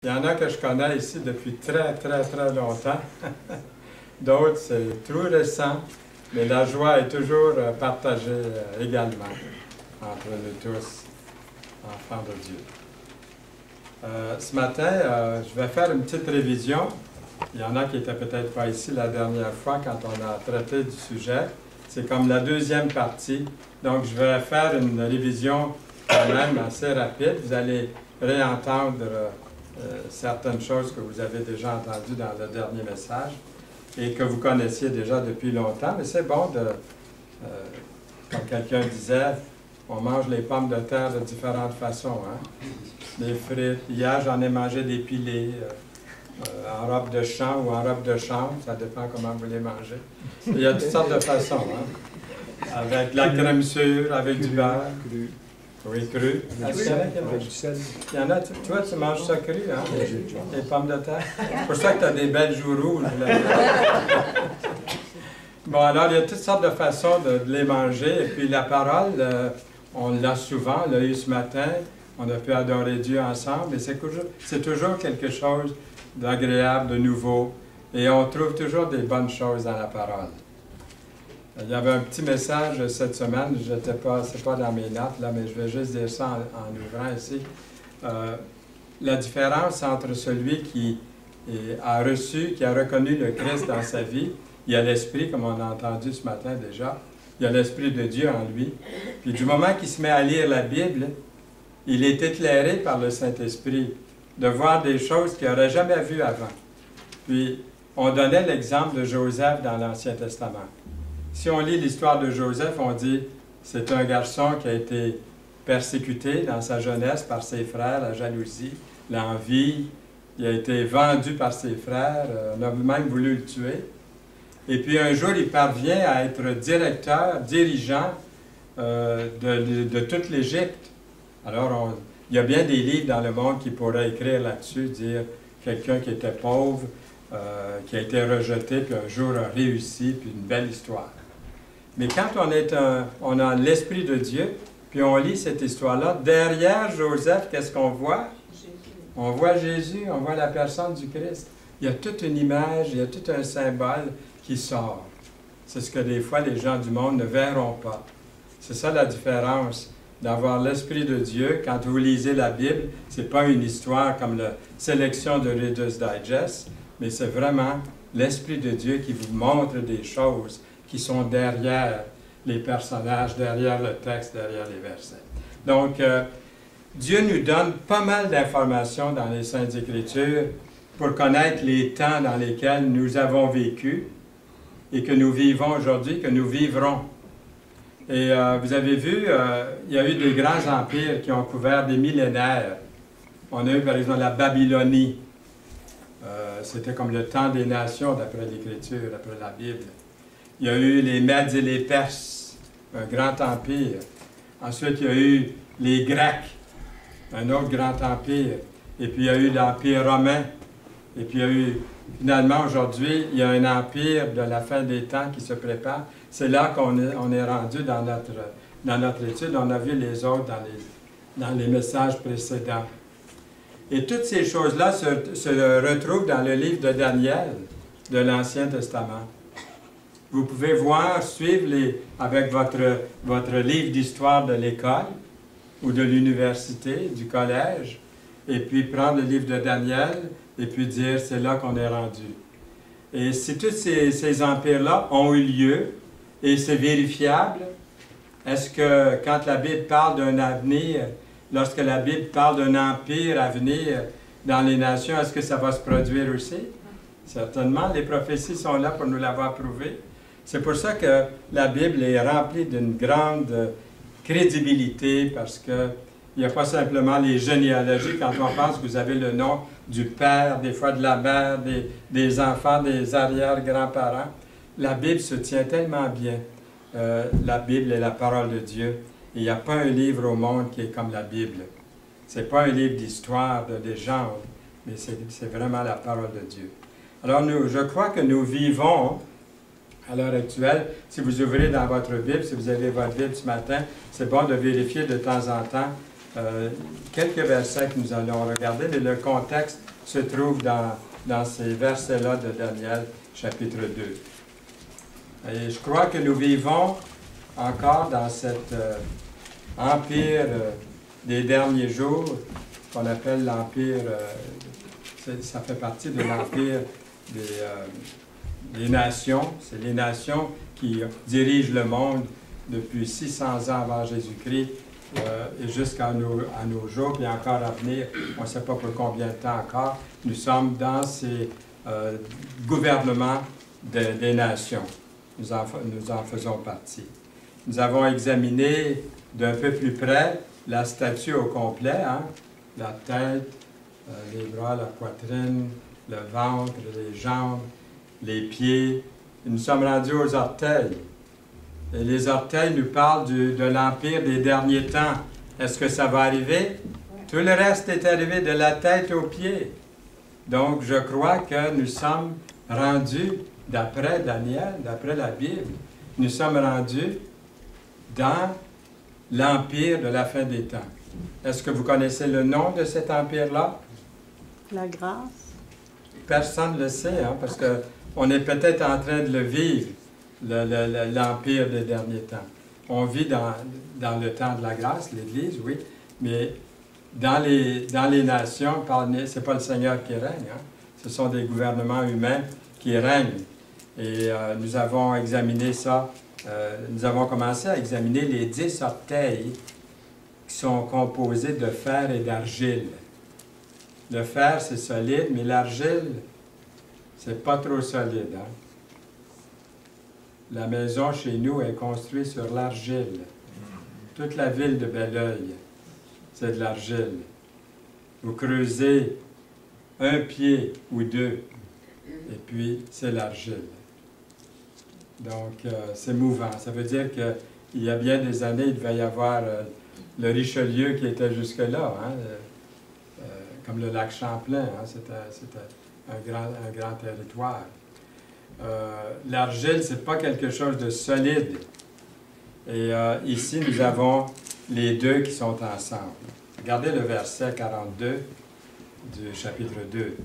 Il y en a que je connais ici depuis très longtemps. D'autres, c'est tout récent, mais la joie est toujours partagée également entre nous tous, enfants de Dieu. Ce matin, je vais faire une petite révision. Il y en a qui n'étaient peut-être pas ici la dernière fois quand on a traité du sujet. C'est comme la deuxième partie. Donc, je vais faire une révision quand même assez rapide. Vous allez réentendre certaines choses que vous avez déjà entendues dans le dernier message et que vous connaissiez déjà depuis longtemps. Mais c'est bon de, comme quelqu'un disait, on mange les pommes de terre de différentes façons. Hein? Des frites. Hier, j'en ai mangé des pilés. En robe de champ ou en robe de chambre, ça dépend comment vous les mangez. Il y a toutes sortes de façons, hein? Avec de la crème sûre, avec du beurre. Cru. Oui, cru. Avec du sel. Il y en a, toi, tu manges ça cru, hein? Les pommes de terre. C'est pour ça que tu as des belles joues rouges. Bon, alors, il y a toutes sortes de façons de les manger. Et puis, la parole, on l'a souvent, on l'a eu ce matin. On a pu adorer Dieu ensemble. Et c'est toujours quelque chose d'agréable, de nouveau, et on trouve toujours des bonnes choses dans la parole. Il y avait un petit message cette semaine, c'est pas dans mes notes, là, mais je vais juste dire ça en ouvrant ici. La différence entre celui qui a reçu, qui a reconnu le Christ dans sa vie, il y a l'Esprit, comme on a entendu ce matin déjà, il y a l'Esprit de Dieu en lui, puis du moment qu'il se met à lire la Bible, il est éclairé par le Saint-Esprit, de voir des choses qu'il n'aurait jamais vues avant. Puis, on donnait l'exemple de Joseph dans l'Ancien Testament. Si on lit l'histoire de Joseph, on dit c'est un garçon qui a été persécuté dans sa jeunesse par ses frères, la jalousie, l'envie. Il a été vendu par ses frères, on a même voulu le tuer. Et puis un jour, il parvient à être directeur, dirigeant de toute l'Égypte. Alors, il y a bien des livres dans le monde qui pourraient écrire là-dessus, dire quelqu'un qui était pauvre, qui a été rejeté, puis un jour a réussi, puis une belle histoire. Mais quand on a l'Esprit de Dieu, puis on lit cette histoire-là, derrière Joseph, qu'est-ce qu'on voit? On voit Jésus, on voit la personne du Christ. Il y a toute une image, il y a tout un symbole qui sort. C'est ce que des fois les gens du monde ne verront pas. C'est ça la différence. D'avoir l'Esprit de Dieu, quand vous lisez la Bible, ce n'est pas une histoire comme la sélection de Reader's Digest, mais c'est vraiment l'Esprit de Dieu qui vous montre des choses qui sont derrière les personnages, derrière le texte, derrière les versets. Donc, Dieu nous donne pas mal d'informations dans les Saintes Écritures pour connaître les temps dans lesquels nous avons vécu et que nous vivons aujourd'hui, que nous vivrons. Et vous avez vu, il y a eu des grands empires qui ont couvert des millénaires. On a eu par exemple la Babylonie. C'était comme le temps des nations d'après l'Écriture, d'après la Bible. Il y a eu les Mèdes et les Perses, un grand empire. Ensuite, il y a eu les Grecs, un autre grand empire. Et puis il y a eu l'Empire romain. Et puis il y a eu, finalement aujourd'hui, il y a un empire de la fin des temps qui se prépare. C'est là qu'on est rendu dans notre étude. On a vu les autres dans les messages précédents. Et toutes ces choses-là se retrouvent dans le livre de Daniel, de l'Ancien Testament. Vous pouvez voir, suivre avec votre livre d'histoire de l'école ou de l'université, du collège, et puis prendre le livre de Daniel et puis dire c'est là qu'on est rendu. Et si tous ces empires-là ont eu lieu, et c'est vérifiable, est-ce que quand la Bible parle d'un avenir, lorsque la Bible parle d'un empire à venir dans les nations, est-ce que ça va se produire aussi? Certainement, les prophéties sont là pour nous l'avoir prouvé. C'est pour ça que la Bible est remplie d'une grande crédibilité, parce qu'il n'y a pas simplement les généalogies. Quand on pense que vous avez le nom du père, des fois de la mère, des enfants, des arrière-grands-parents, la Bible se tient tellement bien. La Bible est la parole de Dieu. Il n'y a pas un livre au monde qui est comme la Bible. Ce n'est pas un livre d'histoire, de légende, mais c'est vraiment la parole de Dieu. Alors, je crois que nous vivons, à l'heure actuelle, si vous ouvrez dans votre Bible, si vous avez votre Bible ce matin, c'est bon de vérifier de temps en temps quelques versets que nous allons regarder, mais le contexte se trouve dans ces versets-là de Daniel, chapitre 2. Et je crois que nous vivons encore dans cet empire des derniers jours, qu'on appelle l'empire, ça fait partie de l'empire des nations. C'est les nations qui dirigent le monde depuis 600 ans avant Jésus-Christ et jusqu'à nos jours, puis encore à venir, on ne sait pas pour combien de temps encore, nous sommes dans ces gouvernements des nations. Nous en faisons partie. Nous avons examiné d'un peu plus près la statue au complet, hein? La tête, les bras, la poitrine, le ventre, les jambes, les pieds. Et nous sommes rendus aux orteils. Et les orteils nous parlent de l'empire des derniers temps. Est-ce que ça va arriver? Tout le reste est arrivé de la tête aux pieds. Donc, je crois que nous sommes rendus, d'après Daniel, d'après la Bible, nous sommes rendus dans l'empire de la fin des temps. Est-ce que vous connaissez le nom de cet empire-là? La grâce. Personne ne le sait, hein, parce qu'on est peut-être en train de le vivre, l'empire des derniers temps. On vit dans le temps de la grâce, l'Église, oui, mais dans les nations, ce n'est pas le Seigneur qui règne, hein, ce sont des gouvernements humains qui règnent. Et nous avons examiné ça, nous avons commencé à examiner les 10 orteils qui sont composés de fer et d'argile. Le fer, c'est solide, mais l'argile, c'est pas trop solide. Hein? La maison chez nous est construite sur l'argile. Toute la ville de Belleuil, c'est de l'argile. Vous creusez un pied ou deux, et puis c'est l'argile. Donc, c'est mouvant. Ça veut dire qu'il y a bien des années, il devait y avoir le Richelieu qui était jusque-là, hein, comme le lac Champlain, hein, c'était un grand territoire. L'argile, ce n'est pas quelque chose de solide. Et ici, nous avons les deux qui sont ensemble. Regardez le verset 42 du chapitre 2.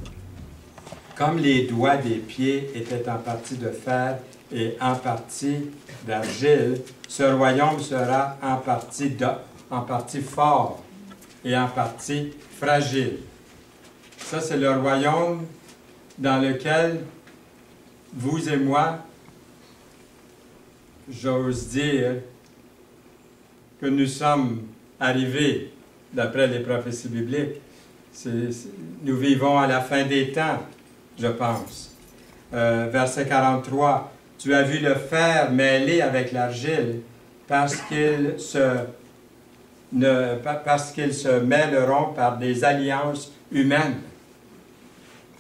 Comme les doigts des pieds étaient en partie de fer et en partie d'argile, ce royaume sera en partie fort et en partie fragile. Ça, c'est le royaume dans lequel vous et moi, j'ose dire que nous sommes arrivés, d'après les prophéties bibliques. Nous vivons à la fin des temps, je pense. Verset 43. Tu as vu le fer mêlé avec l'argile parce qu'ils se mêleront par des alliances humaines.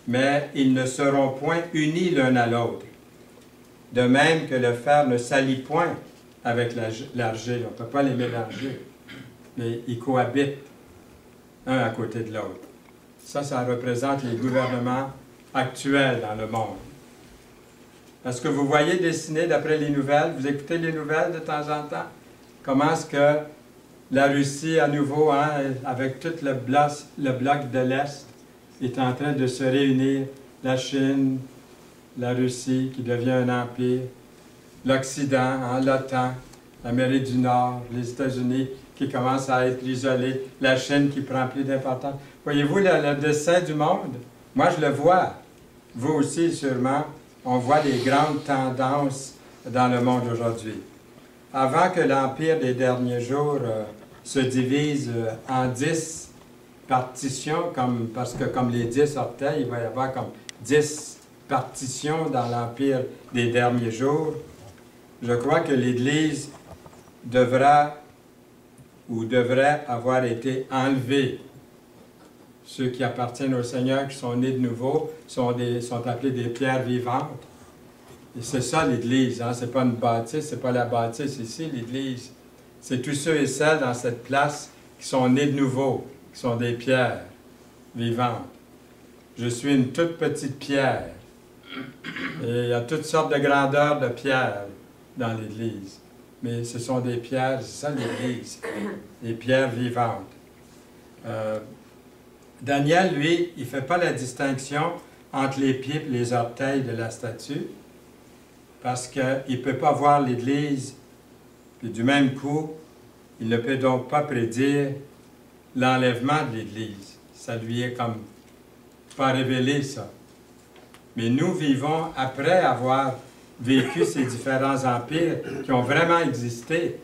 Mais ils ne seront point unis l'un à l'autre. De même que le fer ne s'allie point avec l'argile. On ne peut pas les mélanger. Mais ils cohabitent un à côté de l'autre. Ça représente les gouvernements actuels dans le monde. Est-ce que vous voyez dessiner d'après les nouvelles? Vous écoutez les nouvelles de temps en temps? Comment est-ce que la Russie, à nouveau, hein, avec tout le bloc de l'Est, est en train de se réunir? La Chine, la Russie qui devient un empire, l'Occident, hein, l'OTAN, l'Amérique du Nord, les États-Unis qui commencent à être isolés, la Chine qui prend plus d'importance. Voyez-vous le dessin du monde? Moi, je le vois. Vous aussi, sûrement. On voit des grandes tendances dans le monde aujourd'hui. Avant que l'empire des derniers jours se divise en 10 partitions, parce que comme les 10 orteils, il va y avoir comme 10 partitions dans l'empire des derniers jours, je crois que l'Église devrait avoir été enlevée. Ceux qui appartiennent au Seigneur, qui sont nés de nouveau, sont appelés des pierres vivantes. Et c'est ça l'Église, hein? Ce n'est pas une bâtisse, ce n'est pas la bâtisse ici, l'Église. C'est tous ceux et celles dans cette place qui sont nés de nouveau, qui sont des pierres vivantes. Je suis une toute petite pierre. Et il y a toutes sortes de grandeurs de pierres dans l'Église. Mais ce sont des pierres, c'est ça l'Église, des pierres vivantes. Daniel, lui, il ne fait pas la distinction entre les pieds et les orteils de la statue, parce qu'il ne peut pas voir l'Église, puis du même coup, il ne peut donc pas prédire l'enlèvement de l'Église. Ça lui est comme pas révélé, ça. Mais nous vivons après avoir vécu ces différents empires qui ont vraiment existé.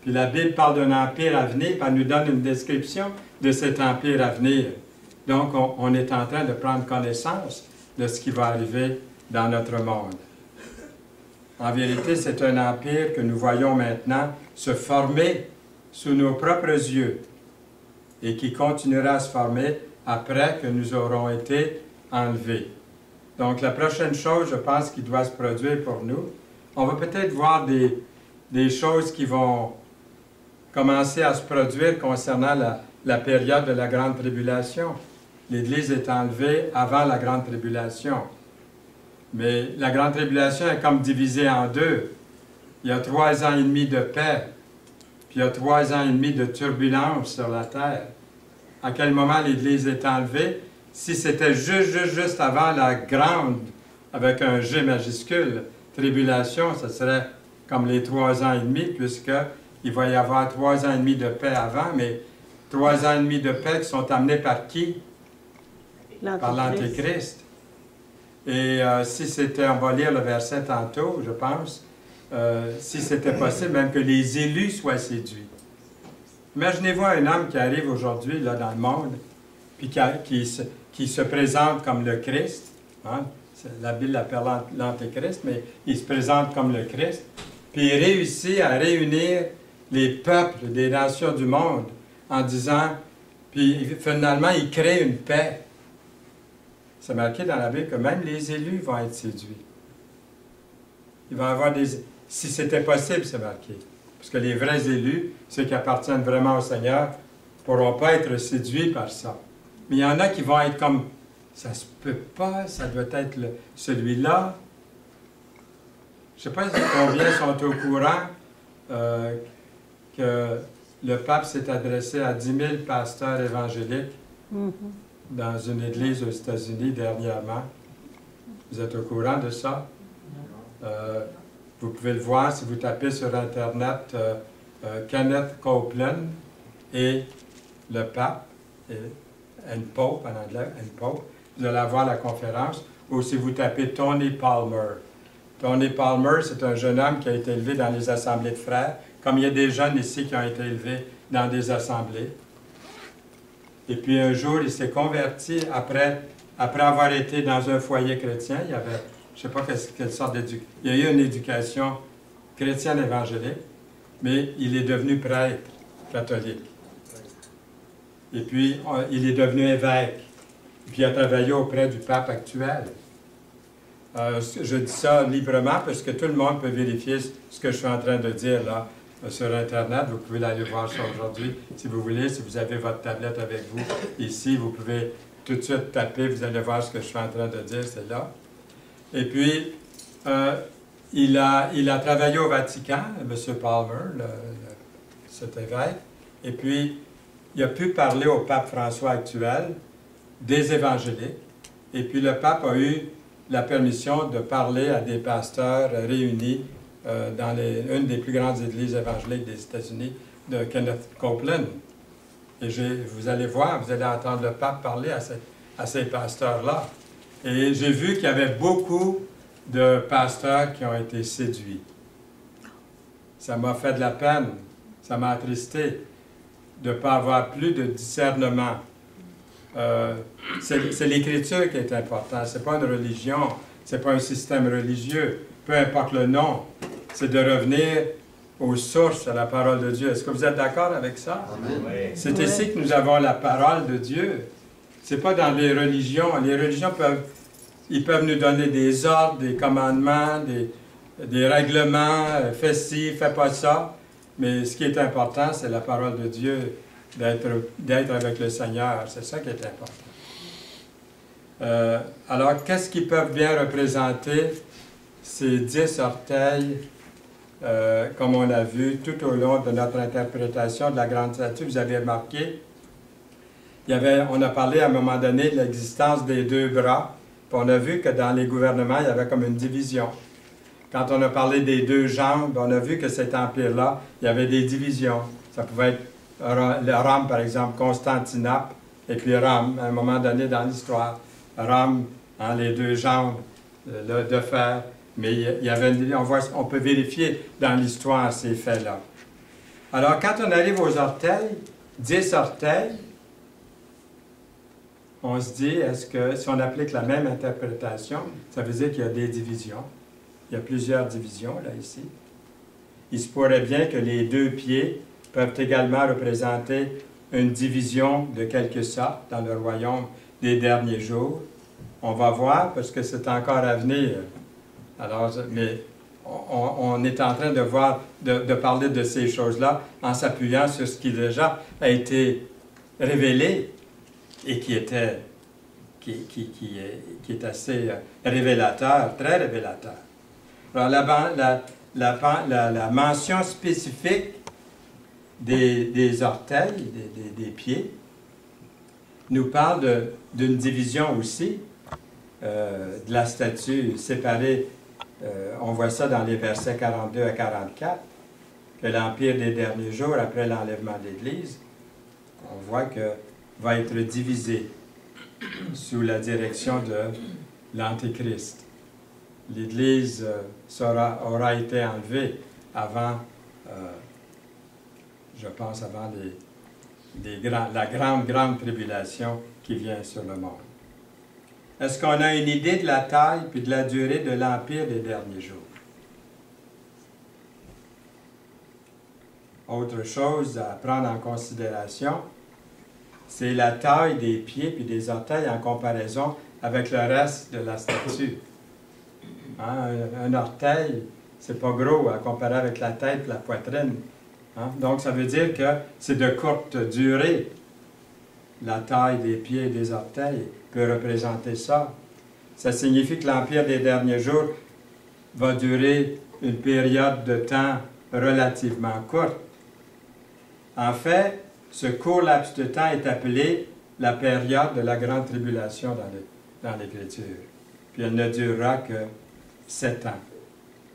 Puis la Bible parle d'un empire à venir, puis elle nous donne une description de cet empire à venir. Donc, on est en train de prendre connaissance de ce qui va arriver dans notre monde. En vérité, c'est un empire que nous voyons maintenant se former sous nos propres yeux et qui continuera à se former après que nous aurons été enlevés. Donc, la prochaine chose, je pense, qui doit se produire pour nous, on va peut-être voir des choses qui vont commencer à se produire concernant la période de la Grande Tribulation. L'Église est enlevée avant la Grande Tribulation. Mais la Grande Tribulation est comme divisée en deux. Il y a 3 ans et demi de paix, puis il y a 3 ans et demi de turbulence sur la terre. À quel moment l'Église est enlevée? Si c'était juste avant la grande, avec un G majuscule, tribulation, ce serait comme les 3 ans et demi, puisqu'il va y avoir 3 ans et demi de paix avant, mais 3 ans et demi de paix qui sont amenés par qui? Par l'Antéchrist. Et si c'était, on va lire le verset tantôt, je pense, si c'était possible, même que les élus soient séduits. Imaginez-vous un homme qui arrive aujourd'hui là dans le monde, puis qui se présente comme le Christ. Hein? La Bible l'appelle l'Antéchrist, mais il se présente comme le Christ. Puis il réussit à réunir les peuples des nations du monde en disant, puis finalement il crée une paix. C'est marqué dans la Bible que même les élus vont être séduits. Il va y avoir des... Si c'était possible, c'est marqué. Parce que les vrais élus, ceux qui appartiennent vraiment au Seigneur, ne pourront pas être séduits par ça. Mais il y en a qui vont être comme, ça se peut pas, ça doit être celui-là. Je ne sais pas si combien sont au courant que le pape s'est adressé à 10 000 pasteurs évangéliques dans une église aux États-Unis dernièrement. Vous êtes au courant de ça? Vous pouvez le voir si vous tapez sur Internet Kenneth Copeland et le pape, and Pope en anglais, and Pope. Vous allez avoir la conférence. Ou si vous tapez Tony Palmer. Tony Palmer, c'est un jeune homme qui a été élevé dans les assemblées de frères, comme il y a des jeunes ici qui ont été élevés dans des assemblées. Et puis un jour, il s'est converti après avoir été dans un foyer chrétien. Il y avait, je ne sais pas quelle sorte d'éducation. Il y a eu une éducation chrétienne évangélique, mais il est devenu prêtre catholique. Et puis, il est devenu évêque. Et puis, il a travaillé auprès du pape actuel. Je dis ça librement parce que tout le monde peut vérifier ce que je suis en train de dire là sur Internet. Vous pouvez aller voir ça aujourd'hui si vous voulez. Si vous avez votre tablette avec vous ici, vous pouvez tout de suite taper. Vous allez voir ce que je suis en train de dire, c'est là. Et puis, il a travaillé au Vatican, M. Palmer, cet évêque. Et puis, il a pu parler au pape François actuel des évangéliques. Et puis, le pape a eu la permission de parler à des pasteurs réunis dans une des plus grandes églises évangéliques des États-Unis, de Kenneth Copeland. Et vous allez voir, vous allez entendre le pape parler à ces pasteurs-là. Et j'ai vu qu'il y avait beaucoup de pasteurs qui ont été séduits. Ça m'a fait de la peine, ça m'a attristé de ne pas avoir plus de discernement. C'est l'Écriture qui est importante, ce n'est pas une religion, ce n'est pas un système religieux, peu importe le nom, c'est de revenir aux sources, à la parole de Dieu. Est-ce que vous êtes d'accord avec ça? C'est ici que nous avons la parole de Dieu. Ce n'est pas dans les religions. Les religions peuvent nous donner des ordres, des commandements, des règlements, fais ci, fais pas ça. Mais ce qui est important, c'est la parole de Dieu, d'être avec le Seigneur. C'est ça qui est important. Alors, qu'est-ce qu'ils peuvent bien représenter ces 10 orteils, comme on a vu tout au long de notre interprétation de la grande statue? Vous avez remarqué on a parlé à un moment donné de l'existence des deux bras, puis on a vu que dans les gouvernements, il y avait comme une division. Quand on a parlé des deux jambes, on a vu que cet empire-là, il y avait des divisions. Ça pouvait être Rome, par exemple, Constantinople, et puis Rome, à un moment donné dans l'histoire. Rome, hein, les deux jambes de fer, mais il y avait on peut vérifier dans l'histoire ces faits-là. Alors, quand on arrive aux orteils, 10 orteils, on se dit, est-ce que si on applique la même interprétation, ça veut dire qu'il y a des divisions. Il y a plusieurs divisions, là, ici. Il se pourrait bien que les deux pieds peuvent également représenter une division de quelque sorte dans le royaume des derniers jours. On va voir, parce que c'est encore à venir. Alors, mais on est en train de voir, de parler de ces choses-là en s'appuyant sur ce qui déjà a été révélé et qui est assez révélateur, très révélateur. Alors, la mention spécifique des orteils, des pieds, nous parle d'une division aussi, de la statue séparée. On voit ça dans les versets 42 à 44, que l'Empire des derniers jours, après l'enlèvement de l'Église, on voit que va être divisé sous la direction de l'Antéchrist. L'Église aura été enlevée avant, je pense, avant la grande tribulation qui vient sur le monde. Est-ce qu'on a une idée de la taille puis de la durée de l'Empire des derniers jours? Autre chose à prendre en considération, c'est la taille des pieds puis des orteils en comparaison avec le reste de la statue. Hein, un orteil, c'est pas gros à comparer avec la tête et la poitrine. Hein? Donc, ça veut dire que c'est de courte durée. La taille des pieds et des orteils peut représenter ça. Ça signifie que l'Empire des derniers jours va durer une période de temps relativement courte. En fait, ce court laps de temps est appelé la période de la grande tribulation dans l'Écriture. Puis elle ne durera que 7 ans,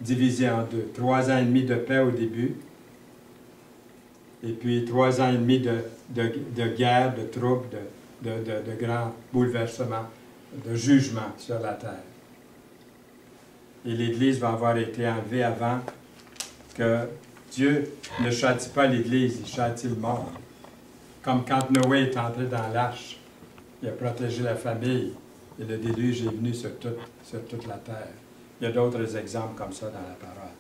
divisé en deux. 3 ans et demi de paix au début, et puis 3 ans et demi de guerre, de troubles, de grands bouleversements, de jugement sur la terre. Et l'Église va avoir été enlevée avant que Dieu ne châtie pas l'Église, il châtie le monde. Comme quand Noé est entré dans l'arche, il a protégé la famille, et le déluge est venu sur toute la terre. Il y a d'autres exemples comme ça dans la parole.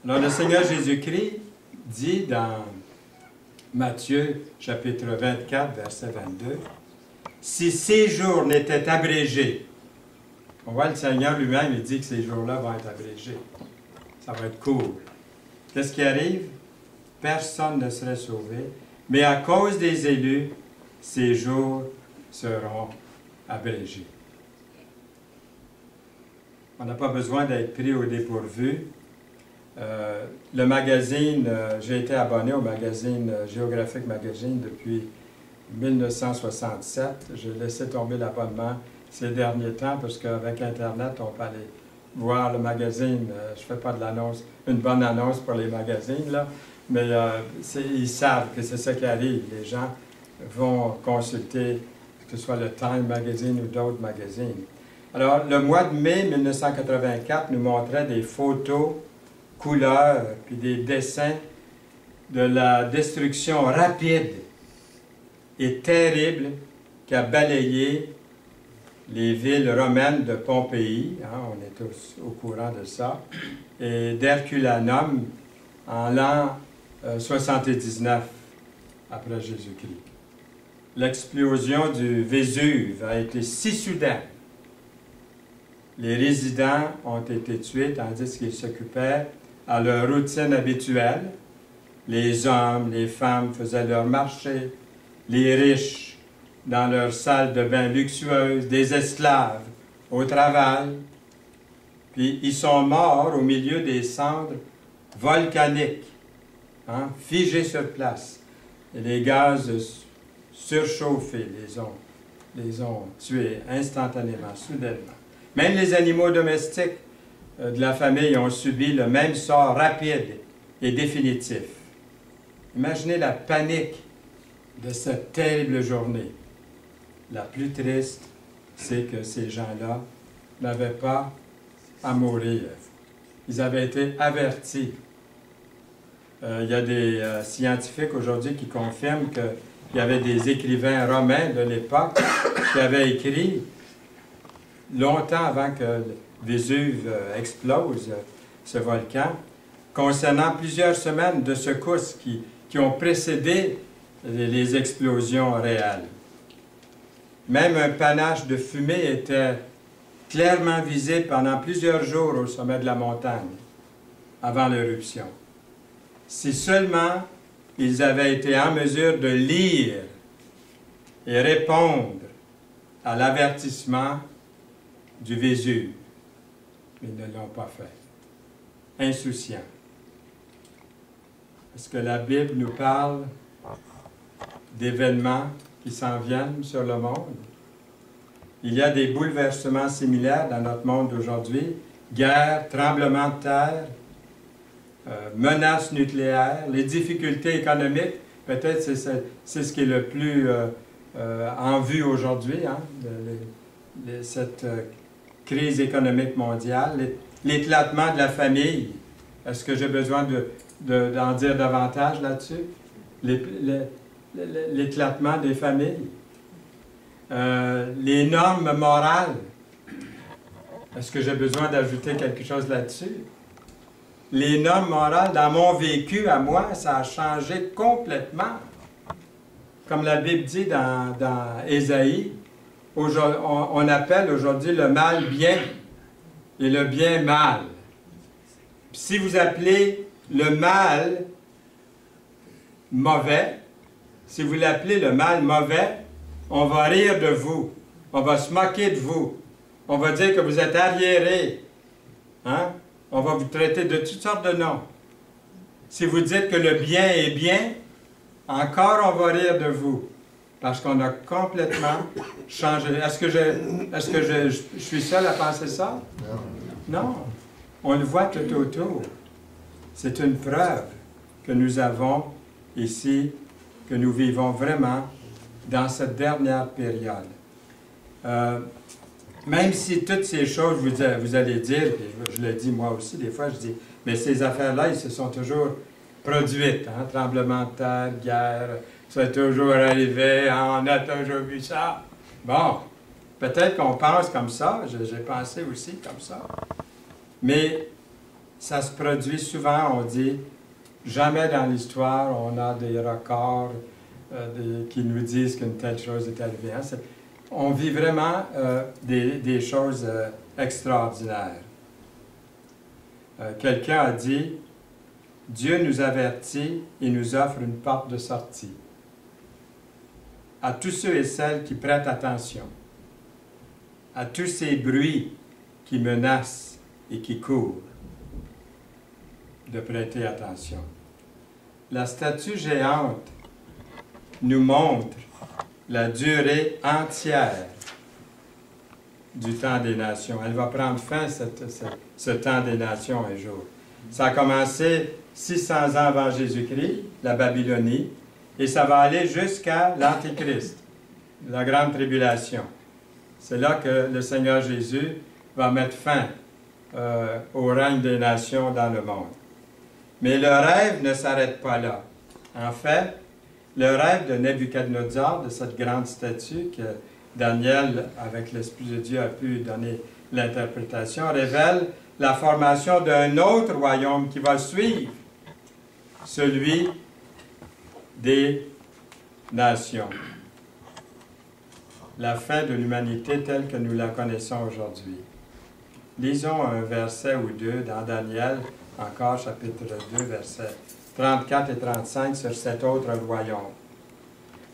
Alors, le Seigneur Jésus-Christ dit dans Matthieu, chapitre 24, verset 22, « Si ces jours n'étaient abrégés », on voit le Seigneur lui-même, il dit que ces jours-là vont être abrégés. Ça va être court. Qu'est-ce qui arrive? Personne ne serait sauvé, mais à cause des élus, ces jours seront abrégés. On n'a pas besoin d'être pris au dépourvu. Le magazine, j'ai été abonné au magazine Geographic Magazine depuis 1967. J'ai laissé tomber l'abonnement ces derniers temps parce qu'avec Internet, on peut aller voir le magazine. Je ne fais pas de l'annonce, une bonne annonce pour les magazines, là, mais ils savent que c'est ça qui arrive. Les gens vont consulter, que ce soit le Time Magazine ou d'autres magazines. Alors, le mois de mai 1984 nous montrait des photos, couleurs, puis des dessins de la destruction rapide et terrible qui a balayé les villes romaines de Pompéi, hein, on est tous au courant de ça, et d'Herculanum en l'an 79 après Jésus-Christ. L'explosion du Vésuve a été si soudaine. Les résidents ont été tués tandis qu'ils s'occupaient à leur routine habituelle. Les hommes, les femmes faisaient leur marché, les riches dans leurs salles de bain luxueuses, des esclaves au travail. Puis ils sont morts au milieu des cendres volcaniques, hein, figés sur place. Et les gaz surchauffés les ont tués instantanément, soudainement. Même les animaux domestiques de la famille ont subi le même sort rapide et définitif. Imaginez la panique de cette terrible journée. La plus triste, c'est que ces gens-là n'avaient pas à mourir. Ils avaient été avertis. Il y a des scientifiques aujourd'hui qui confirment qu'il y avait des écrivains romains de l'époque qui avaient écrit, longtemps avant que Vésuve explose, ce volcan, concernant plusieurs semaines de secousses qui ont précédé les explosions réelles. Même un panache de fumée était clairement visible pendant plusieurs jours au sommet de la montagne, avant l'éruption. Si seulement ils avaient été en mesure de lire et répondre à l'avertissement du Vésuve. Mais ils ne l'ont pas fait. Insouciants. Est-ce que la Bible nous parle d'événements qui s'en viennent sur le monde? Il y a des bouleversements similaires dans notre monde d'aujourd'hui. Guerre, tremblements de terre, menaces nucléaires, les difficultés économiques. Peut-être c'est ce qui est le plus en vue aujourd'hui, hein, cette crise économique mondiale, l'éclatement de la famille. Est-ce que j'ai besoin d'en dire davantage là-dessus? L'éclatement des familles. Les normes morales. Est-ce que j'ai besoin d'ajouter quelque chose là-dessus? Les normes morales, dans mon vécu à moi, ça a changé complètement. Comme la Bible dit dans Ésaïe, on appelle aujourd'hui le mal bien et le bien mal. Si vous appelez le mal mauvais, si vous l'appelez le mal mauvais, on va rire de vous, on va se moquer de vous, on va dire que vous êtes arriérés, hein? On va vous traiter de toutes sortes de noms. Si vous dites que le bien est bien, encore on va rire de vous, parce qu'on a complètement changé. Est-ce que je suis seul à penser ça? Non. On le voit tout autour. C'est une preuve que nous avons ici, que nous vivons vraiment dans cette dernière période. Même si toutes ces choses, vous allez dire, et je le dis moi aussi, des fois je dis, mais ces affaires-là, ils se sont toujours produites, hein, tremblement de terre, guerre, ça est toujours arrivé, hein, on a toujours vu ça. Bon, peut-être qu'on pense comme ça, j'ai pensé aussi comme ça, mais ça se produit souvent, on dit, jamais dans l'histoire on a des records qui nous disent qu'une telle chose est arrivée. Hein. On vit vraiment des choses extraordinaires. Quelqu'un a dit, Dieu nous avertit et nous offre une porte de sortie. À tous ceux et celles qui prêtent attention, à tous ces bruits qui menacent et qui courent, de prêter attention. La statue géante nous montre la durée entière du temps des nations. Elle va prendre fin, ce temps des nations, un jour. Ça a commencé 600 ans avant Jésus-Christ, la Babylonie, et ça va aller jusqu'à l'Antéchrist, la grande tribulation. C'est là que le Seigneur Jésus va mettre fin au règne des nations dans le monde. Mais le rêve ne s'arrête pas là. En fait, le rêve de Nebuchadnezzar, de cette grande statue que Daniel, avec l'Esprit de Dieu, a pu donner l'interprétation, révèle la formation d'un autre royaume qui va suivre celui des nations. La fin de l'humanité telle que nous la connaissons aujourd'hui. Lisons un verset ou deux dans Daniel, encore chapitre 2, versets 34 et 35 sur cet autre royaume.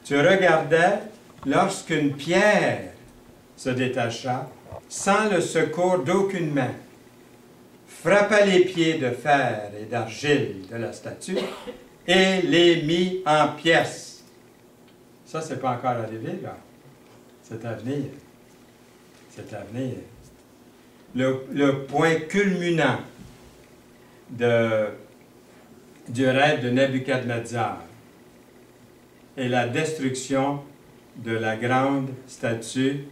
Tu regardais lorsqu'une pierre se détacha, sans le secours d'aucune main, frappa les pieds de fer et d'argile de la statue et les mit en pièces. Ça, c'est pas encore arrivé, là. C'est à venir. C'est à venir. Le point culminant du rêve de Nebuchadnezzar est la destruction de la grande statue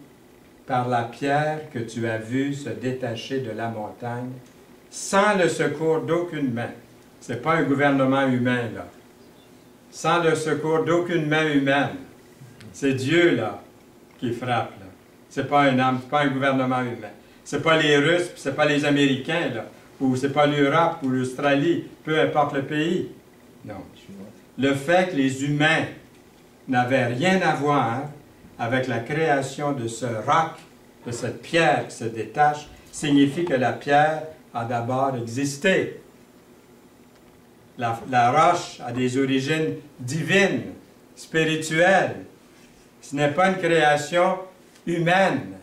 par la pierre que tu as vue se détacher de la montagne sans le secours d'aucune main. Ce n'est pas un gouvernement humain, là. Sans le secours d'aucune main humaine. C'est Dieu, là, qui frappe, là. Ce n'est pas un homme, ce n'est pas un gouvernement humain. Ce n'est pas les Russes, ce n'est pas les Américains, là. Ou ce n'est pas l'Europe ou l'Australie, peu importe le pays. Non. Le fait que les humains n'avaient rien à voir avec la création de ce roc, de cette pierre qui se détache, signifie que la pierre a d'abord existé. La roche a des origines divines, spirituelles. Ce n'est pas une création humaine.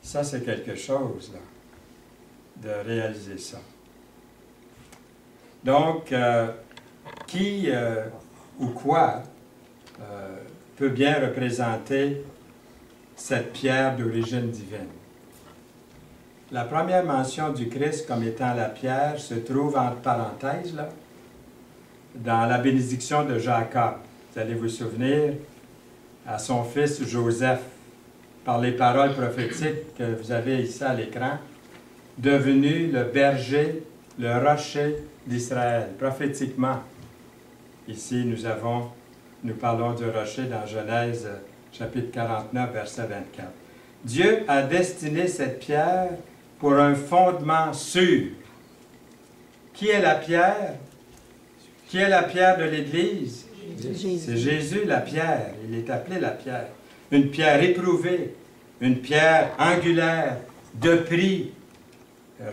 Ça, c'est quelque chose, là, de réaliser ça. Donc, qui ou quoi peut bien représenter cette pierre d'origine divine? La première mention du Christ comme étant la pierre se trouve entre parenthèses, là, dans la bénédiction de Jacob. Vous allez vous souvenir à son fils Joseph, par les paroles prophétiques que vous avez ici à l'écran, devenu le berger, le rocher d'Israël, prophétiquement. Ici, nous parlons du rocher dans Genèse, chapitre 49, verset 24. Dieu a destiné cette pierre pour un fondement sûr. Qui est la pierre? Qui est la pierre de l'Église? C'est Jésus, la pierre. Il est appelé la pierre. Une pierre éprouvée, une pierre angulaire, de prix.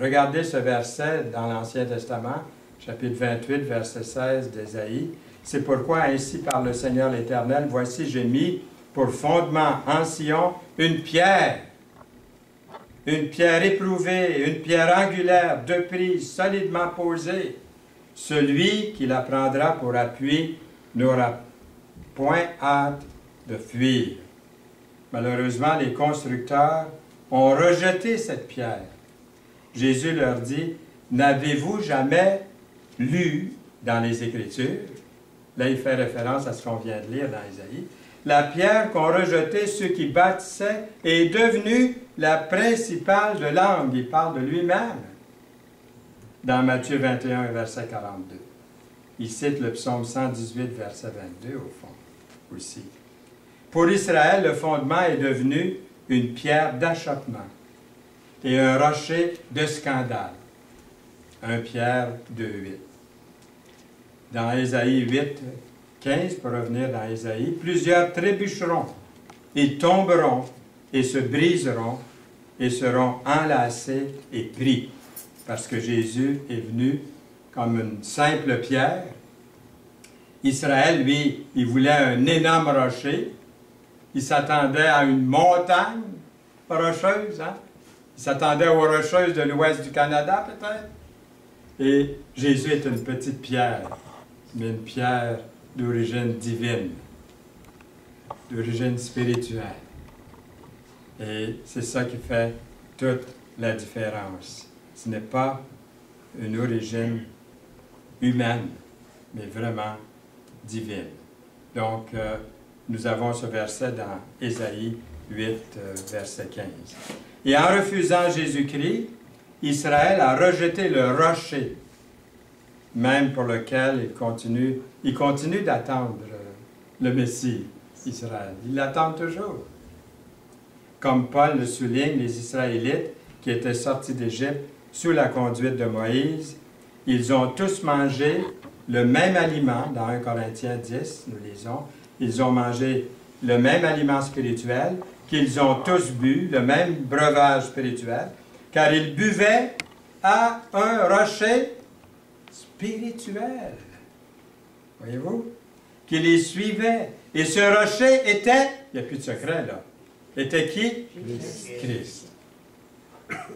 Regardez ce verset dans l'Ancien Testament, chapitre 28, verset 16 d'Ésaïe. C'est pourquoi ainsi parle le Seigneur l'Éternel, voici j'ai mis pour fondement en Sion une pierre éprouvée, une pierre angulaire, de prix, solidement posée. Celui qui la prendra pour appui n'aura point hâte de fuir. Malheureusement, les constructeurs ont rejeté cette pierre. Jésus leur dit, « N'avez-vous jamais lu dans les Écritures? » Là, il fait référence à ce qu'on vient de lire dans Ésaïe. « La pierre qu'ont rejetée ceux qui bâtissaient est devenue la principale de l'angle. » Il parle de lui-même dans Matthieu 21, verset 42. Il cite le psaume 118, verset 22, au fond, aussi. Pour Israël, le fondement est devenu une pierre d'achoppement et un rocher de scandale. 1 Pierre 2, 8. Dans Ésaïe 8, 15, pour revenir dans Ésaïe, plusieurs trébucheront, ils tomberont et se briseront et seront enlacés et pris. Parce que Jésus est venu comme une simple pierre. Israël, lui, il voulait un énorme rocher. Il s'attendait à une montagne rocheuse. Hein? Il s'attendait aux rocheuses de l'ouest du Canada, peut-être. Et Jésus est une petite pierre, mais une pierre d'origine divine, d'origine spirituelle. Et c'est ça qui fait toute la différence. Ce n'est pas une origine humaine, mais vraiment divine. Donc, nous avons ce verset dans Ésaïe 8, verset 15. Et en refusant Jésus-Christ, Israël a rejeté le rocher, même pour lequel il continue d'attendre le Messie, Israël. Il l'attend toujours. Comme Paul le souligne, les Israélites qui étaient sortis d'Égypte sous la conduite de Moïse, ils ont tous mangé le même aliment, dans 1 Corinthiens 10, nous lisons, ils ont mangé le même aliment spirituel, qu'ils ont tous bu, le même breuvage spirituel, car ils buvaient à un rocher spirituel. Voyez-vous? Qui les suivait. Et ce rocher était, il n'y a plus de secret là, était qui? Christ.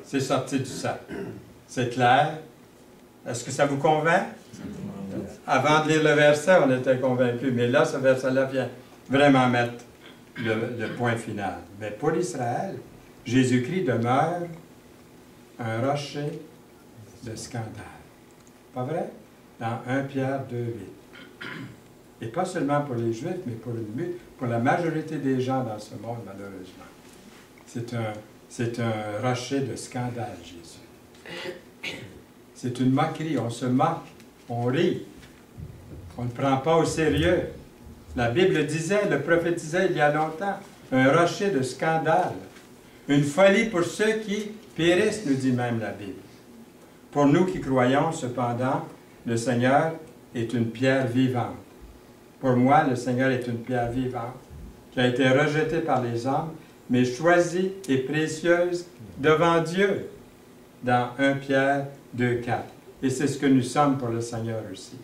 C'est sorti du sac. C'est clair? Est-ce que ça vous convainc? Avant de lire le verset, on était convaincus, mais là, ce verset-là vient vraiment mettre le point final. Mais pour Israël, Jésus-Christ demeure un rocher de scandale. Pas vrai? Dans 1 Pierre 2,8. Et pas seulement pour les Juifs, mais pour la majorité des gens dans ce monde, malheureusement. C'est un rocher de scandale, Jésus. C'est une moquerie, on se moque, on rit. On ne prend pas au sérieux. La Bible disait, le prophétisait il y a longtemps, un rocher de scandale. Une folie pour ceux qui périssent, nous dit même la Bible. Pour nous qui croyons, cependant, le Seigneur est une pierre vivante. Pour moi, le Seigneur est une pierre vivante, qui a été rejetée par les hommes, mais choisie et précieuse devant Dieu, dans 1 Pierre 2,4. Et c'est ce que nous sommes pour le Seigneur aussi.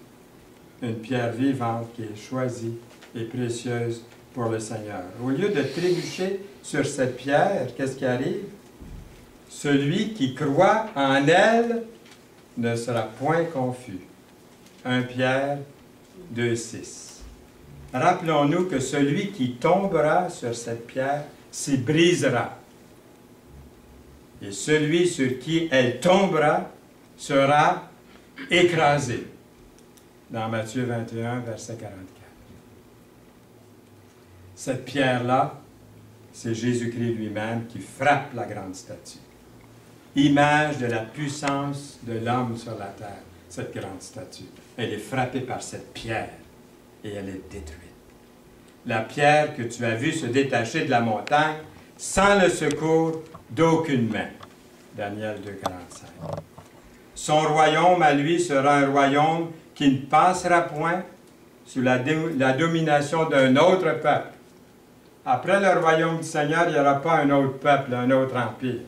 Une pierre vivante qui est choisie et précieuse pour le Seigneur. Au lieu de trébucher sur cette pierre, qu'est-ce qui arrive? Celui qui croit en elle ne sera point confus. 1 Pierre 2,6. Rappelons-nous que celui qui tombera sur cette pierre s'y brisera. Et celui sur qui elle tombera sera écrasé. Dans Matthieu 21, verset 44. Cette pierre-là, c'est Jésus-Christ lui-même qui frappe la grande statue. Image de la puissance de l'homme sur la terre, cette grande statue. Elle est frappée par cette pierre et elle est détruite. La pierre que tu as vue se détacher de la montagne sans le secours d'aucune main. Daniel 2,45. Son royaume à lui sera un royaume qui ne passera point sous la domination d'un autre peuple. Après le royaume du Seigneur, il n'y aura pas un autre peuple, un autre empire.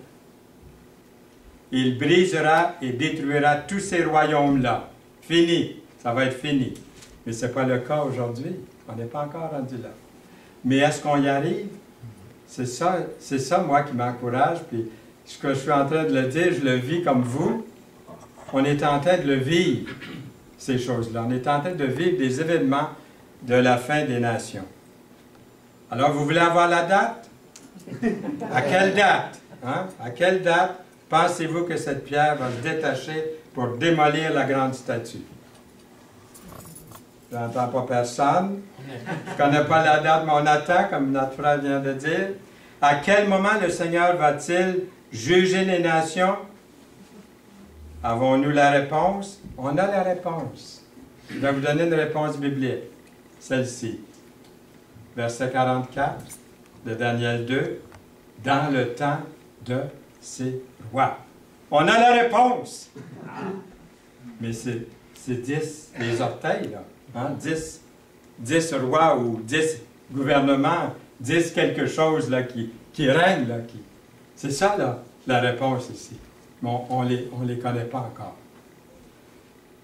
Il brisera et détruira tous ces royaumes-là. Fini, ça va être fini. Mais ce n'est pas le cas aujourd'hui. On n'est pas encore rendu là. Mais est-ce qu'on y arrive? C'est ça, moi, qui m'encourage. Puis ce que je suis en train de le dire, je le vis comme vous. On est en train de le vivre, ces choses-là. On est en train de vivre des événements de la fin des nations. Alors, vous voulez avoir la date? À quelle date? Hein? À quelle date pensez-vous que cette pierre va se détacher pour démolir la grande statue? Je n'entends pas personne. Je ne connais pas la date, mais on attend, comme notre frère vient de dire. À quel moment le Seigneur va-t-il juger les nations? Avons-nous la réponse? On a la réponse. Je vais vous donner une réponse biblique. Celle-ci. Verset 44 de Daniel 2. Dans le temps de ces rois. On a la réponse! Mais c'est 10, les orteils, là. Hein? 10 rois ou 10 gouvernements, 10 quelque chose là, qui règne. Là, C'est ça, là, la réponse ici. Mais on les connaît pas encore.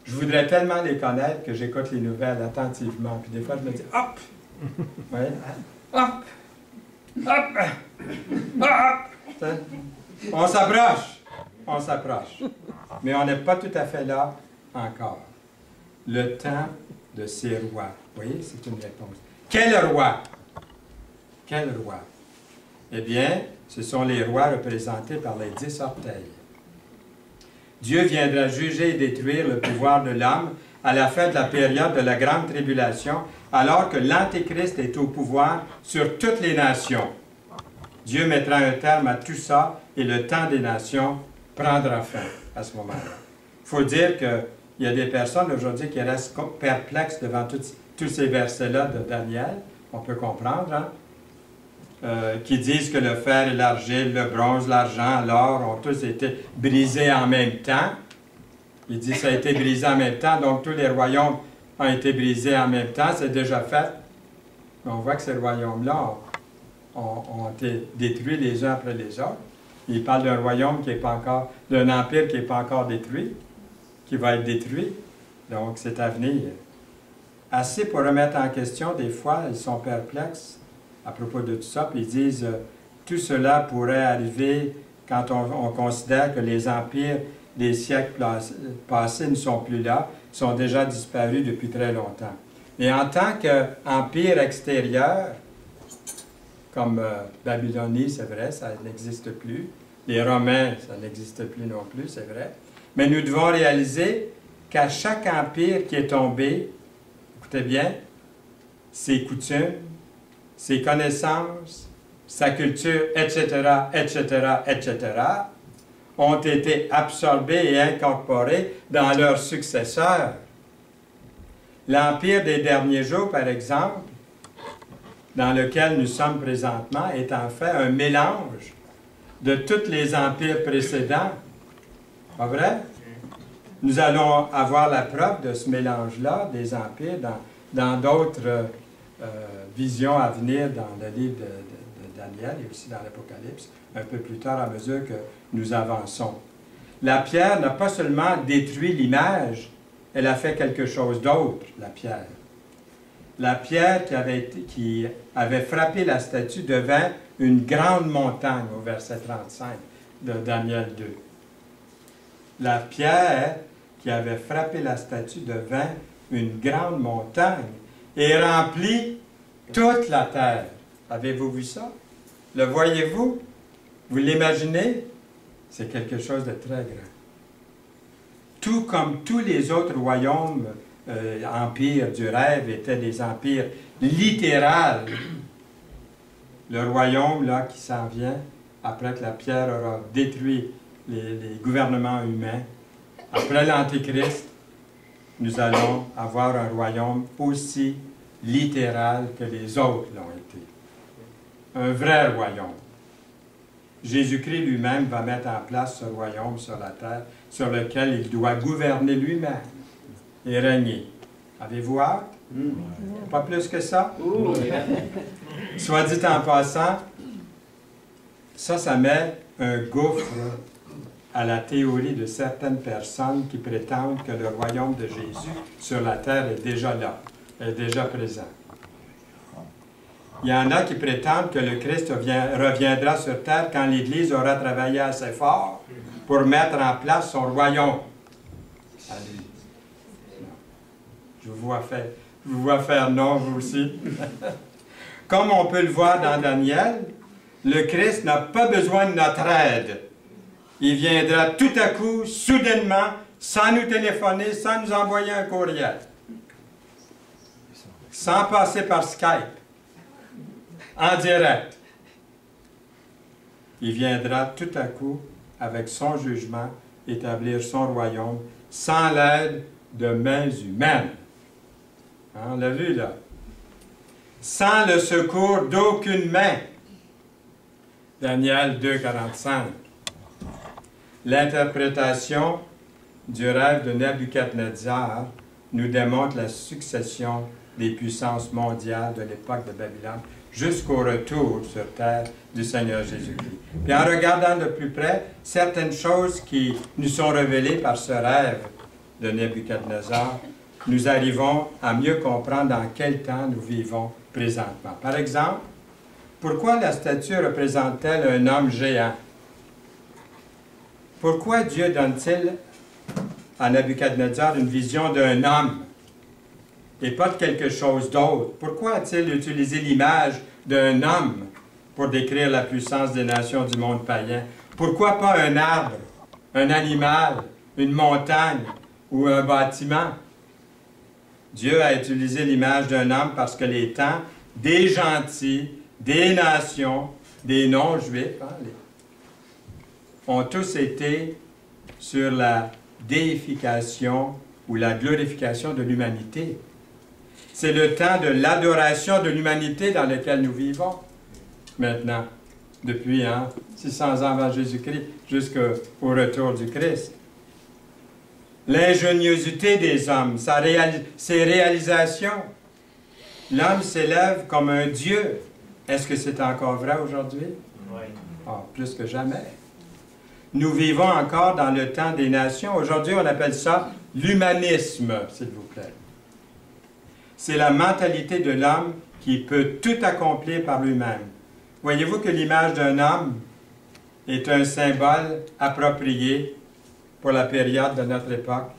Je voudrais tellement les connaître que j'écoute les nouvelles attentivement. Puis des fois, je me dis, hop! Oui? Hop! Hop! Hop! On s'approche! On s'approche. Mais on n'est pas tout à fait là encore. Le temps de ces rois. Vous voyez, c'est une réponse. Quel roi? Quel roi? Eh bien, ce sont les rois représentés par les 10 orteils. Dieu viendra juger et détruire le pouvoir de l'homme à la fin de la période de la grande tribulation, alors que l'Antéchrist est au pouvoir sur toutes les nations. Dieu mettra un terme à tout ça et le temps des nations prendra fin à ce moment-là. Il faut dire qu'il y a des personnes aujourd'hui qui restent perplexes devant tous ces versets-là de Daniel. On peut comprendre, hein? Qui disent que le fer et l'argile, le bronze, l'argent, l'or ont tous été brisés en même temps. Il dit que ça a été brisé en même temps, donc tous les royaumes ont été brisés en même temps, c'est déjà fait. Mais on voit que ces royaumes-là ont été détruits les uns après les autres. Il parle d'un royaume qui n'est pas encore, d'un empire qui n'est pas encore détruit, qui va être détruit. Donc c'est à venir. Assez pour remettre en question, des fois, ils sont perplexes à propos de tout ça, puis ils disent tout cela pourrait arriver quand on considère que les empires des siècles passés ne sont plus là, sont déjà disparus depuis très longtemps. Et en tant qu'empire extérieur, comme Babylonie, c'est vrai, ça n'existe plus. Les Romains, ça n'existe plus non plus, c'est vrai. Mais nous devons réaliser qu'à chaque empire qui est tombé, écoutez bien, ses coutumes, ses connaissances, sa culture, etc., etc., etc., ont été absorbés et incorporés dans leurs successeurs. L'empire des derniers jours, par exemple, dans lequel nous sommes présentement, est en fait un mélange de tous les empires précédents. Pas vrai? Nous allons avoir la preuve de ce mélange-là des empires dans d'autres visions à venir dans le livre de Daniel et aussi dans l'Apocalypse, un peu plus tard à mesure que nous avançons. La pierre n'a pas seulement détruit l'image, elle a fait quelque chose d'autre, la pierre. La pierre qui avait frappé la statue devint une grande montagne, au verset 35 de Daniel 2. La pierre qui avait frappé la statue devint une grande montagne et remplit toute la terre. Avez-vous vu ça? Le voyez-vous? Vous l'imaginez? C'est quelque chose de très grand. Tout comme tous les autres royaumes, empires du rêve étaient des empires littéraux. Le royaume là, qui s'en vient, après que la pierre aura détruit les gouvernements humains, après l'Antéchrist, nous allons avoir un royaume aussi littéral que les autres l'ont été. Un vrai royaume. Jésus-Christ lui-même va mettre en place ce royaume sur la terre, sur lequel il doit gouverner lui-même et régner. Avez-vous hâte? Pas plus que ça? Soit dit en passant, ça met un gouffre à la théorie de certaines personnes qui prétendent que le royaume de Jésus sur la terre est déjà là, est déjà présent. Il y en a qui prétendent que le Christ reviendra sur terre quand l'Église aura travaillé assez fort pour mettre en place son royaume. Allez. Je vous vois faire non, vous aussi. Comme on peut le voir dans Daniel, le Christ n'a pas besoin de notre aide. Il viendra tout à coup, soudainement, sans nous téléphoner, sans nous envoyer un courriel, sans passer par Skype, en direct. Il viendra tout à coup, avec son jugement, établir son royaume, sans l'aide de mains humaines. Hein, on l'a vu là. Sans le secours d'aucune main. Daniel 2,45. L'interprétation du rêve de Nebuchadnezzar nous démontre la succession des puissances mondiales de l'époque de Babylone jusqu'au retour sur terre du Seigneur Jésus-Christ. Puis en regardant de plus près, certaines choses qui nous sont révélées par ce rêve de Nebuchadnezzar, nous arrivons à mieux comprendre dans quel temps nous vivons présentement. Par exemple, pourquoi la statue représente-t-elle un homme géant? Pourquoi Dieu donne-t-il à Nebuchadnezzar une vision d'un homme et pas de quelque chose d'autre? Pourquoi a-t-il utilisé l'image d'un homme pour décrire la puissance des nations du monde païen? Pourquoi pas un arbre, un animal, une montagne ou un bâtiment? Dieu a utilisé l'image d'un homme parce que les temps des gentils, des nations, des non-juifs, ont tous été sur la déification ou la glorification de l'humanité. C'est le temps de l'adoration de l'humanité dans lequel nous vivons maintenant, depuis 600 ans avant Jésus-Christ jusqu'au retour du Christ. L'ingéniosité des hommes, ses réalisations. L'homme s'élève comme un Dieu. Est-ce que c'est encore vrai aujourd'hui? Oui. Oh, plus que jamais. Nous vivons encore dans le temps des nations. Aujourd'hui, on appelle ça l'humanisme, s'il vous plaît. C'est la mentalité de l'homme qui peut tout accomplir par lui-même. Voyez-vous que l'image d'un homme est un symbole approprié pour la période de notre époque?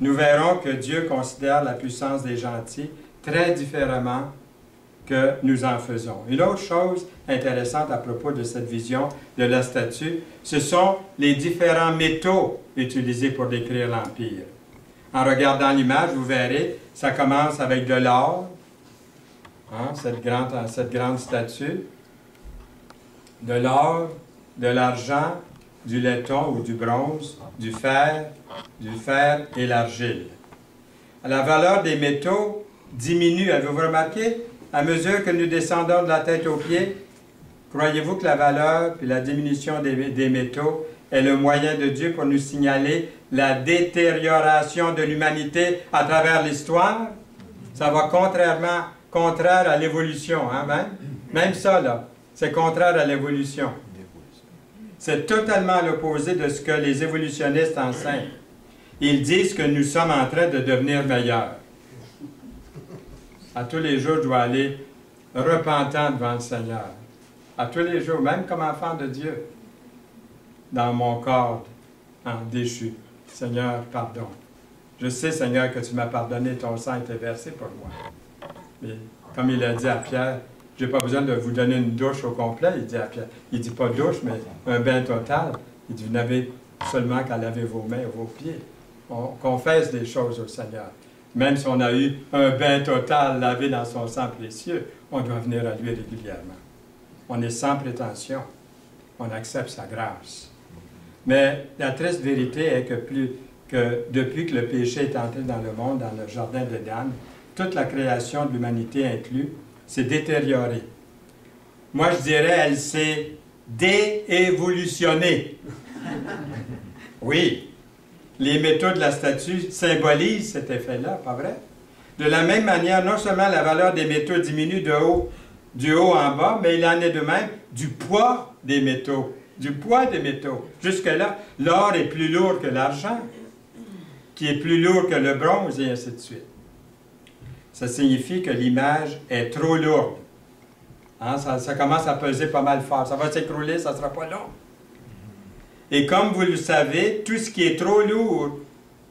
nous verrons que Dieu considère la puissance des gentils très différemment que nous en faisons. Une autre chose intéressante à propos de cette vision de la statue, ce sont les différents métaux utilisés pour décrire l'Empire. En regardant l'image, vous verrez, ça commence avec de l'or, hein, cette grande statue, de l'or, de l'argent, du laiton ou du bronze, du fer et l'argile. La valeur des métaux diminue, avez-vous remarqué? À mesure que nous descendons de la tête aux pieds, croyez-vous que la valeur et la diminution des métaux est le moyen de Dieu pour nous signaler la détérioration de l'humanité à travers l'histoire? Ça va contraire à l'évolution, hein, même ça, là, c'est contraire à l'évolution. C'est totalement l'opposé de ce que les évolutionnistes enseignent. Ils disent que nous sommes en train de devenir meilleurs. À tous les jours, je dois aller repentant devant le Seigneur. À tous les jours, même comme enfant de Dieu, dans mon corps déchu. Seigneur, pardon. Je sais, Seigneur, que tu m'as pardonné, ton sang a été versé pour moi. Mais comme il a dit à Pierre, je n'ai pas besoin de vous donner une douche au complet, il dit à Pierre. Il ne dit pas douche, mais un bain total. Il dit, vous n'avez seulement qu'à laver vos mains et vos pieds. On confesse des choses au Seigneur. Même si on a eu un bain total lavé dans son sang précieux, on doit venir à lui régulièrement. On est sans prétention. On accepte sa grâce. Mais la triste vérité est que depuis que le péché est entré dans le monde, dans le jardin d'Éden, toute la création de l'humanité inclue s'est détériorée. Moi, je dirais, elle s'est déévolutionnée. Oui, les métaux de la statue symbolisent cet effet-là, pas vrai? De la même manière, non seulement la valeur des métaux diminue du haut en bas, mais il en est de même du poids des métaux. Du poids des métaux. Jusque-là, l'or est plus lourd que l'argent, qui est plus lourd que le bronze, et ainsi de suite. Ça signifie que l'image est trop lourde. Hein, ça commence à peser pas mal fort. Ça va s'écrouler, ça ne sera pas long. Et comme vous le savez, tout ce qui est trop lourd,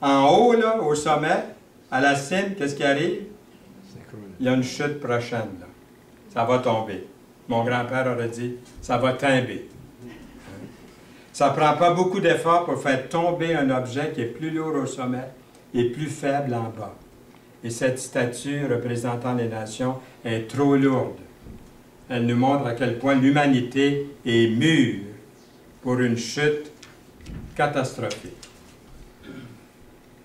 en haut, là, au sommet, à la cime, qu'est-ce qui arrive? Il y a une chute prochaine. Là. Ça va tomber. Mon grand-père aurait dit, ça va tomber. Ça ne prend pas beaucoup d'efforts pour faire tomber un objet qui est plus lourd au sommet et plus faible en bas. Et cette statue représentant les nations est trop lourde. Elle nous montre à quel point l'humanité est mûre pour une chute catastrophique.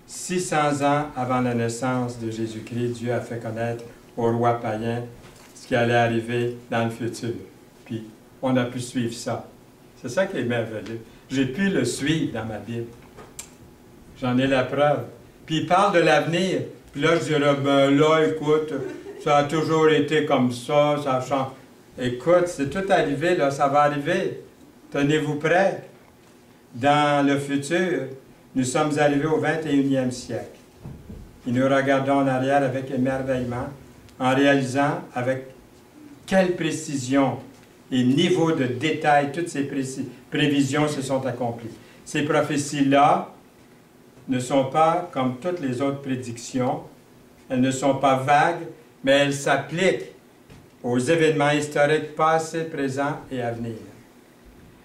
600 ans avant la naissance de Jésus-Christ, Dieu a fait connaître aux rois païens ce qui allait arriver dans le futur. Puis, on a pu suivre ça. C'est ça qui est merveilleux. J'ai pu le suivre dans ma Bible. J'en ai la preuve. Puis il parle de l'avenir. Puis là, je dirais, ben là, écoute, ça a toujours été comme ça change. Écoute, c'est tout arrivé, là, ça va arriver. Tenez-vous prêts. Dans le futur, nous sommes arrivés au 21e siècle. Et nous regardons en arrière avec émerveillement, en réalisant avec quelle précision et niveau de détail toutes ces prévisions se sont accomplies. Ces prophéties-là ne sont pas comme toutes les autres prédictions. Elles ne sont pas vagues, mais elles s'appliquent aux événements historiques passés, présents et à venir.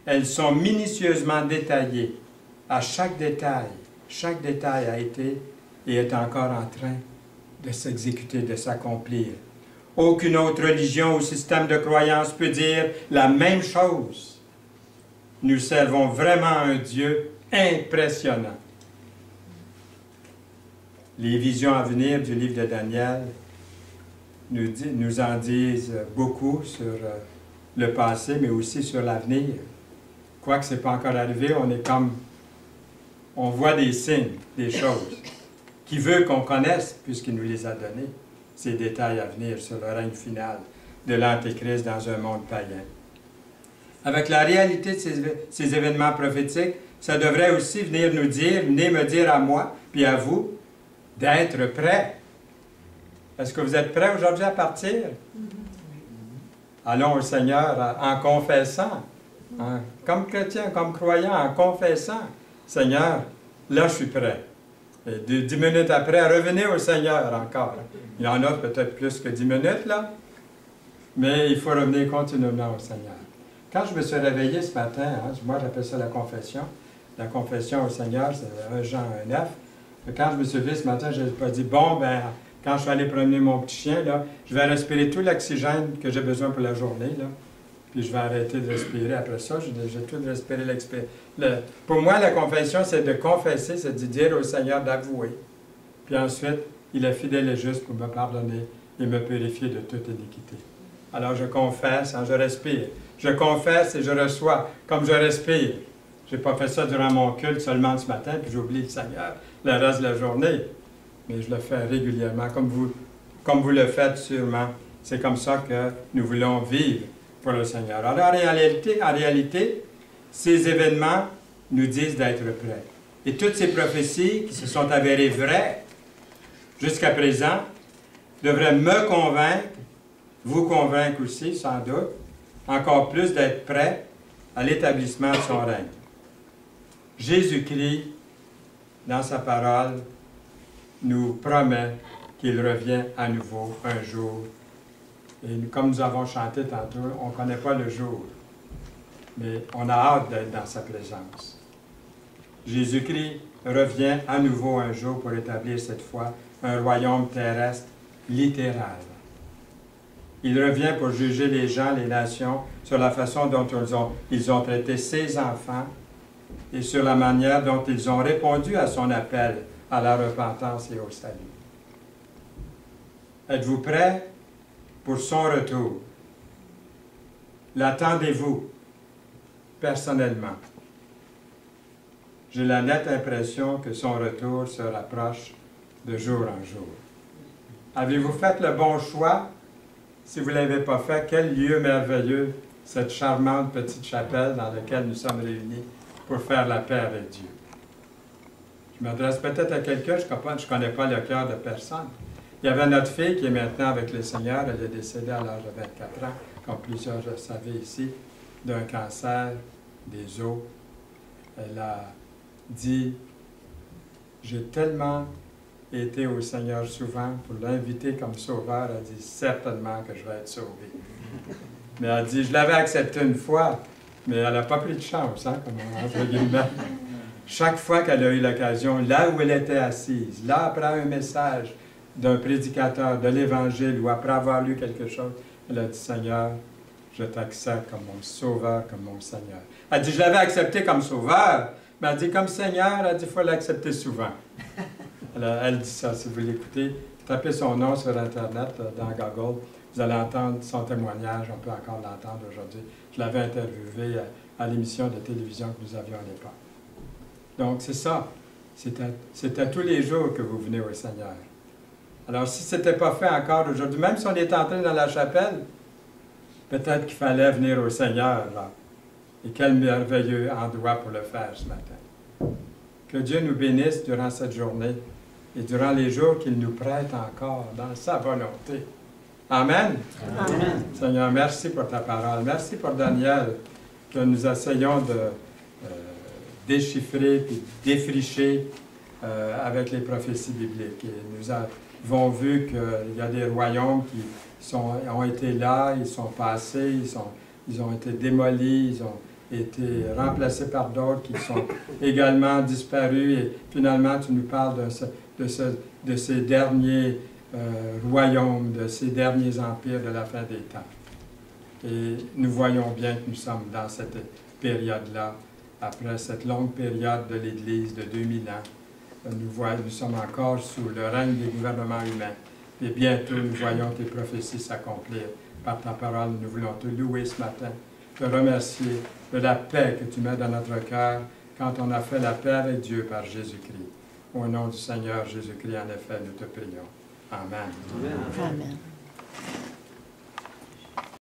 Elles sont minutieusement détaillées. À chaque détail a été et est encore en train de s'exécuter, de s'accomplir. Aucune autre religion ou système de croyance peut dire la même chose. Nous servons vraiment un Dieu impressionnant. Les visions à venir du livre de Daniel nous en disent beaucoup sur le passé, mais aussi sur l'avenir. Quoique ce n'est pas encore arrivé, on voit des signes, des choses, qui veut qu'on connaisse, puisqu'il nous les a donnés, ces détails à venir sur le règne final de l'Antéchrist dans un monde païen. Avec la réalité de ces événements prophétiques, ça devrait aussi venir me dire à moi, puis à vous, d'être prêts. Est-ce que vous êtes prêts aujourd'hui à partir? Allons au Seigneur en confessant, comme chrétien, comme croyant, en confessant, Seigneur, là je suis prêt. Et 10 minutes après, revenez au Seigneur encore. Il y en a peut-être plus que 10 minutes, là. Mais il faut revenir continuellement au Seigneur. Quand je me suis réveillé ce matin, hein, moi j'appelle ça la confession. La confession au Seigneur, c'est 1 Jean 1,9. Quand je me suis levé ce matin, je n'ai pas dit, bon, ben, quand je vais aller promener mon petit chien, là, je vais respirer tout l'oxygène que j'ai besoin pour la journée, là. Puis je vais arrêter de respirer après ça. J'ai tout respiré pour moi, la confession, c'est de confesser, c'est de dire au Seigneur d'avouer. Puis ensuite, il est fidèle et juste pour me pardonner et me purifier de toute iniquité. Alors je confesse, hein, je respire. Je confesse et je reçois comme je respire. Je n'ai pas fait ça durant mon culte seulement ce matin, puis j'oublie le Seigneur le reste de la journée. Mais je le fais régulièrement, comme vous le faites sûrement. C'est comme ça que nous voulons vivre pour le Seigneur. Alors en réalité, ces événements nous disent d'être prêts. Et toutes ces prophéties qui se sont avérées vraies jusqu'à présent devraient me convaincre, vous convaincre aussi, sans doute, encore plus d'être prêts à l'établissement de son règne. Jésus-Christ, dans sa parole, nous promet qu'il revient à nouveau un jour. Et comme nous avons chanté tantôt, on ne connaît pas le jour, mais on a hâte d'être dans sa présence. Jésus-Christ revient à nouveau un jour pour établir cette fois un royaume terrestre littéral. Il revient pour juger les gens, les nations, sur la façon dont ils ont traité ses enfants et sur la manière dont ils ont répondu à son appel à la repentance et au salut. Êtes-vous prêts pour son retour? L'attendez-vous personnellement? J'ai la nette impression que son retour se rapproche de jour en jour. Avez-vous fait le bon choix? Si vous ne l'avez pas fait, quel lieu merveilleux, cette charmante petite chapelle dans laquelle nous sommes réunis pour faire la paix avec Dieu. Je m'adresse peut-être à quelqu'un, je ne connais pas le cœur de personne. Il y avait notre fille qui est maintenant avec le Seigneur, elle est décédée à l'âge de 24 ans, comme plusieurs le savaient ici, d'un cancer des os. Elle a dit, j'ai tellement été au Seigneur souvent pour l'inviter comme sauveur, elle dit certainement que je vais être sauvé. Mais elle dit, je l'avais accepté une fois, mais elle n'a pas pris de chance, hein, comme entre guillemets. Chaque fois qu'elle a eu l'occasion, là où elle était assise, là après un message d'un prédicateur, de l'Évangile, ou après avoir lu quelque chose, elle a dit, Seigneur, je t'accepte comme mon sauveur, comme mon Seigneur. Elle dit, je l'avais accepté comme sauveur, mais elle dit, comme Seigneur, elle dit, il faut l'accepter souvent. Elle dit ça, si vous l'écoutez, tapez son nom sur Internet, dans Google, vous allez entendre son témoignage, on peut encore l'entendre aujourd'hui. Je l'avais interviewé à l'émission de télévision que nous avions à l'époque. Donc, c'est ça. C'est à tous les jours que vous venez au Seigneur. Alors, si ce n'était pas fait encore aujourd'hui, même si on est entré dans la chapelle, peut-être qu'il fallait venir au Seigneur, là. Et quel merveilleux endroit pour le faire ce matin. Que Dieu nous bénisse durant cette journée et durant les jours qu'il nous prête encore dans sa volonté. Amen. Amen. Seigneur, merci pour ta parole. Merci pour Daniel, que nous essayons de déchiffrer et défricher avec les prophéties bibliques. Et nous avons vu qu'il y a des royaumes qui ont été là, ils sont passés, ils ont été démolis, ils ont été remplacés par d'autres qui sont également disparus. Et finalement, tu nous parles de ces derniers royaumes, de ces derniers empires de la fin des temps. Et nous voyons bien que nous sommes dans cette période-là, après cette longue période de l'Église de 2000 ans. Nous sommes encore sous le règne des gouvernements humains. Et bientôt, nous voyons tes prophéties s'accomplir par ta parole. Nous voulons te louer ce matin, te remercier de la paix que tu mets dans notre cœur quand on a fait la paix avec Dieu par Jésus-Christ. Au nom du Seigneur Jésus-Christ, en effet, nous te prions. Amen. Amen.